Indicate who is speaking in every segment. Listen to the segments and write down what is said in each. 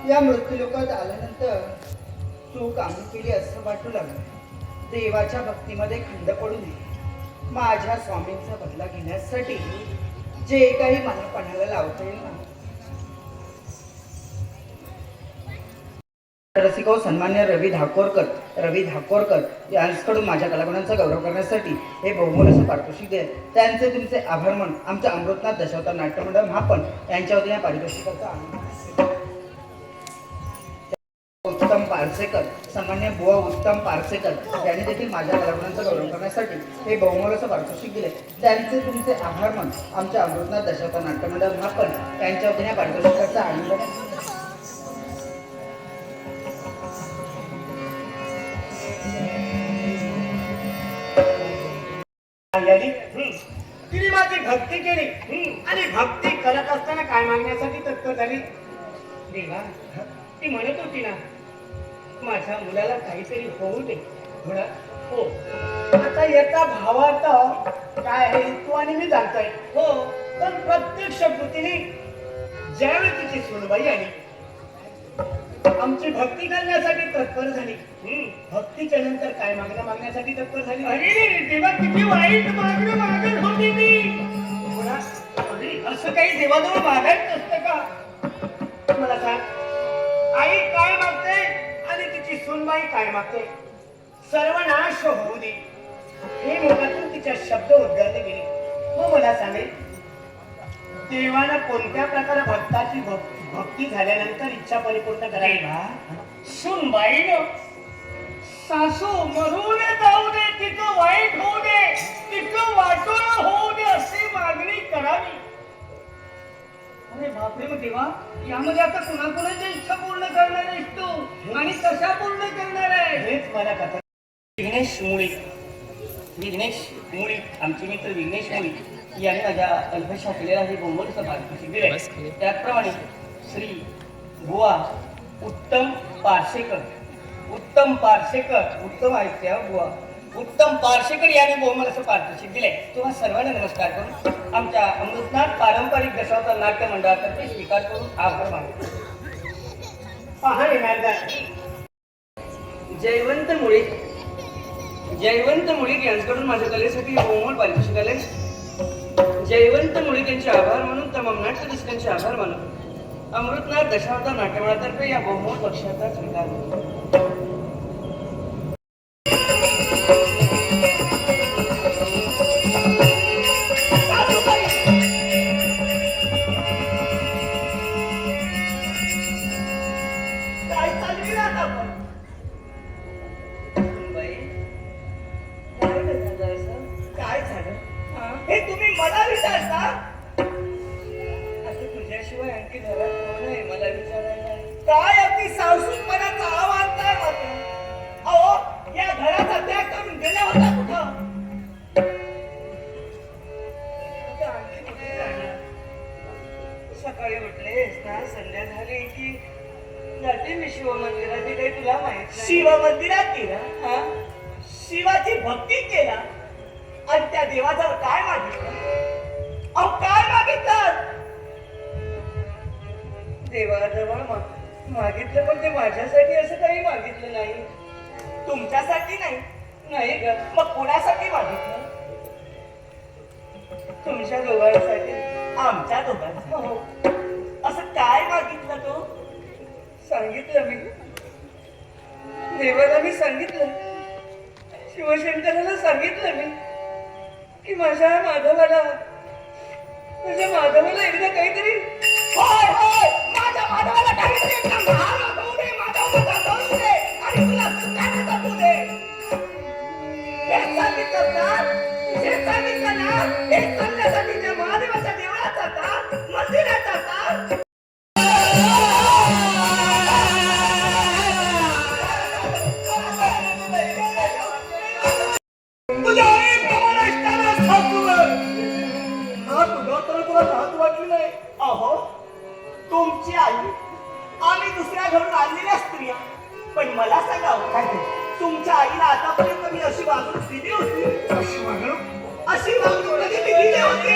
Speaker 1: या मृत्यूलोकात आल्यानंतर चूक आम्ही केली असं वाटू लागलं. देवाच्या भक्तीमध्ये खंड पडू नये. माझ्या स्वामींचा बदला घेण्यासाठी जे काही मला पणाला लावता येईल ना. रसिको सन्मान्य रवी धाकोरकर यांच्याकडून माझ्या कलागुणांचा गौरव करण्यासाठी हे बहुमोल असं पारितोषिक दिले. त्यांचे तुमचे आभार मानून आमच्या अमृतनाथ दशावतार नाट्यमंडळ महापण यांच्या वतीने पारितोषिकाचा उत्तम पारसेकर सन्मान्य बुवा उत्तम पारसेकर यांनी देखील माझ्या कलागुणांचा गौरव करण्यासाठी हे बहुमोल असं पारितोषिक दिले. त्यांचे तुमचे आभार मानून आमच्या अमृतनाथ दशावतार नाट्यमंडळ महापण यांच्या वतीने पारितोषिकाचा आनंद
Speaker 2: तिने माझी भक्ती केली आणि भक्ती करत असताना काय मागण्यासाठी तत्पर झाली. देवा ती म्हणत होती ना माझ्या मुलाला काहीतरी होऊ दे. हो आता एका भावात काय आहे तू आणि मी जाणताय. हो पण प्रत्यक्ष कृतीने ज्यावेळी तिची सुनबाई आली आमची भक्ती करण्यासाठी तत्पर झाली. भक्तीच्या नंतर काय मागण्यासाठी तत्पर झाली. अरे देवा किती वाईट मागणं मागत होती मी. असं काही देवाजवळ मागायचं नसतं का. मला सांग आई काय मागते आणि तिची सुनबाई काय मागते. सर्वनाश होऊ दे हे मुखातून तिच्या शब्द उद्गारले गेले. मग मला सांगेल देवानं कोणत्या प्रकारे भक्ताची भक्ती झाल्यानंतर इच्छा परिपूर्ण करायला. सुनबाईनं सासू मरून जाऊ दे तिचं वाईट होऊ दे तिचं वाटोळं होऊ दे अशी मागणी करावी. अरे बापरे मग देवा यामध्ये आता कुणाकुणाची इच्छा पूर्ण करणार आहेस तू आणि कशा पूर्ण करणार आहे हेच मला कथा. दिनेश मुळे विघ्नेश मुळी, आमचे मित्र विघ्नेश मुळी यांनी माझ्या अल्पशा केलेला हे बोंबलचं पारितोषिक दिले. त्याचप्रमाणे श्री बुवा उत्तम पार्सेकर, उत्तम आहेत त्या बुवा उत्तम पार्सेकर यांनी बोंबल असं पारितोषिक दिले. तुम्हा सर्वांना नमस्कार करून आमच्या अमृतनाथ पारंपरिक दशावतार नाट्य मंडळातर्फे स्वीकार करून आभार मानतो. पहा जयवंत मुळीक यांच्याकडून माझ्या कलेसाठी बोंबल पारितोषिक आले. जयवंत मुळीक यांचे आभार मानून, तमाम नाट्य रसिकांचे आभार मानून अमृतनाथ दशावतार नाट्यमंडळातर्फे या बहुमोल बक्षिसाचा स्वीकार करतो. काय झालं हे तुम्ही मला विचारता? आता तुझ्याशिवाय आणखी घरात कोण आहे मला विचारायला? काय अगदी सावसूतपणाचा आवाज काय मात्र? अहो या घराचा त्याग करून गेला होता कुठं? आता आणखी कुठे जाणार? सकाळी उठलेस ना, संध्या झाली की जाते मी शिव मंदिरात. काही तुला माहित? शिव मंदिरात गेला, शिवाची भक्ती केला आणि त्या देवाजवळ काय मागितलं? अहो काय मागितलं? देवाजवळ मागितलं, पण ते माझ्यासाठी असं काही मागितलं नाही. तुमच्यासाठी नाही ग, मग कोणासाठी मागितलं? तुमच्या दोघांसाठी. आमच्या दोघांसाठी? हो. असं काय मागितलं तो? सांगितलं मी देवाला, मी सांगितलं शिवशंकराला, सांगितलं मी की माझ्या माधवाला एकदा काहीतरी माझ्या माधवाला काहीतरी एकदा महाल वाजवू दे, माधवाला जाऊ दे आणि तुला सुखाने जगू दे. हे सांगितलं ना, हे सांगण्यासाठी त्या महादेवाच्या देवळात जातात, मंदिरात जातात. तुमची आई आम्ही दुसऱ्या घरून आणलेल्या स्त्रिया, पण मला सांगावं काय तुमच्या आईला आतापर्यंत मी अशी वागणूक दिली होती? अशी वागणूक कधी मी दिली होती?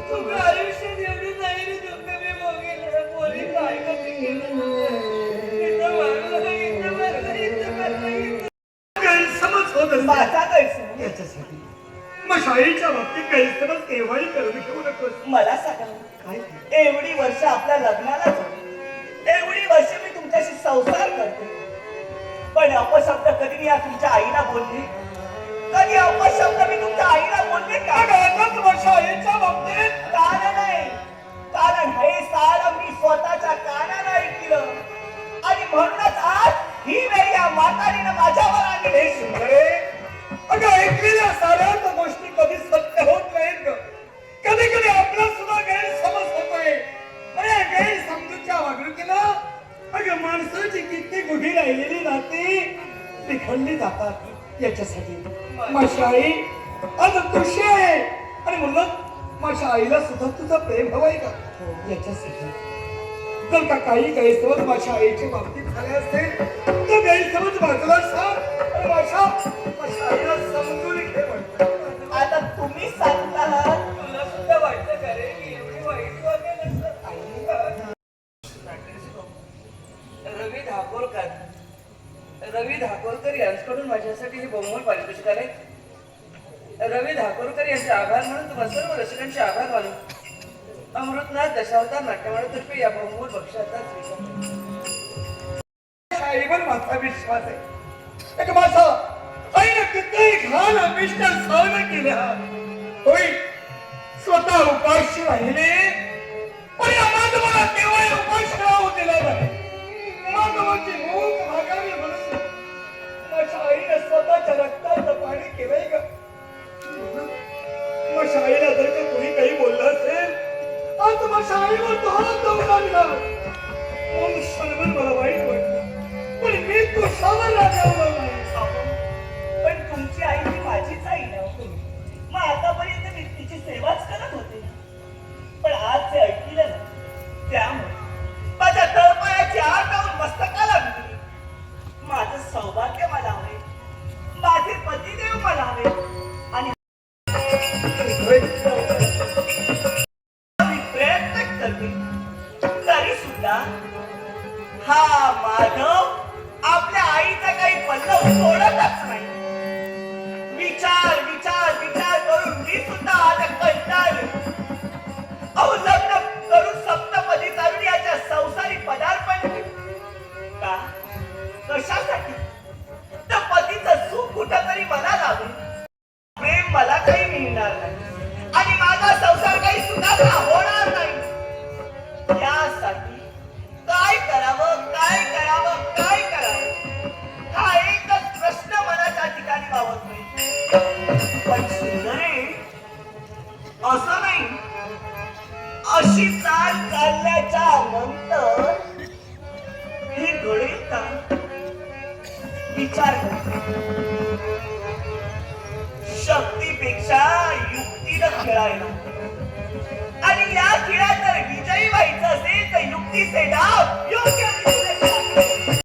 Speaker 2: तुमच्या आयुष्यात एवढी नाही दुःख मी बघितलं. कोणी काय गैरसमज होत माझा गैरसमज याच्यासाठी मग शाळेच्या बाबतीत गैरसमज केव्हाही करून घेऊ नकोस. मला सांगा काय एवढी वर्ष आपल्या लग्नाला झाली, एवढी वर्ष मी तुमच्याशी संसार करते, पण अपशब्द कधी मी तुमच्या आईला बोलले? कधी अपशब्द मी तुमच्या आईला बोलले का? शाळेच्या बाबतीत कारण नाही, कारण हे सारं मी स्वतःच्या कानाला ऐकलं आणि म्हणूनच आज ही वेळ या म्हातारीनं माझ्यावर आणली. हे सुंदरे, अगं ऐकलेल्या साऱ्या गोष्टी कधी सत्य होत नाहीत. कधी कधी आपला सुद्धा गैरसमज होतोय. अरे गैरसमजूच्या वागणुकीनं अगं माणसाची किती गुढी राहिलेली नाती विखंडली जातात. याच्यासाठी माझी आई आज खुशी आहे आणि म्हणलं माझ्या आईला सुद्धा तुझं प्रेम हवंय का? याच्यासाठी जर का काही गैरसमज माझ्या आईच्या बाबतीत झाले असतील तर गैरसमज बाजूला सांग, माझ्या आईला समजून घे म्हणतो. आता तुम्ही सांगता तुला सुद्धा वाटतं का रे की एवढी वाईट वागेल? रवी धाकोरकर यांच्याकडून माझ्यासाठी हे बहुमोल पारितोषिक आले. रवी धाकोरकर यांचे आभार म्हणून तुम्हा सर्व रसिकांचे आभार मानून अमृतनाथ दशावतार नाट्यमंडळातर्फे या बहुमोल बक्षिसाचा स्वीकार. शाळेवर माझा विश्वास आहे. एक माझा आईने किती घाण अभिष्ट सहन केल्या होय, स्वतः उपाशी राहिले पण या माधवाला केवळ उपाशी राहू दिला नाही. माधवाची भूक भागावी म्हणून माझ्या आईने स्वतःच्या रक्ताचं पाणी केलंय का? माझ्या आईला जर का कोणी काही बोललं असेल आज माझ्या आईवर तो हात लावून लागला. क्षणभर मला वाईट वाटलं, पण माधव आपल्या आईचा काही पल्लव सोडतच नाही. विचार विचार विचार करून मी सुद्धा आता कंटाळले. अहो लग्न करून सप्तपदी चालून याच्या संसारी पदार्पण का कशासाठी? तर पतीचं सुख कुठं तरी मला लावून प्रेम मला काही मिळणार नाही आणि माझा संसार काही सुधारणा होणार नाही. यासाठी काय करावं काय करावं काय करावं हा एकच प्रश्न मनाच्या ठिकाणी वावत नाही. पण सुंदरे असं नाही. अशी चाल चालल्याच्या नंतर हे घडेल का? विचार कर. शक्तीपेक्षा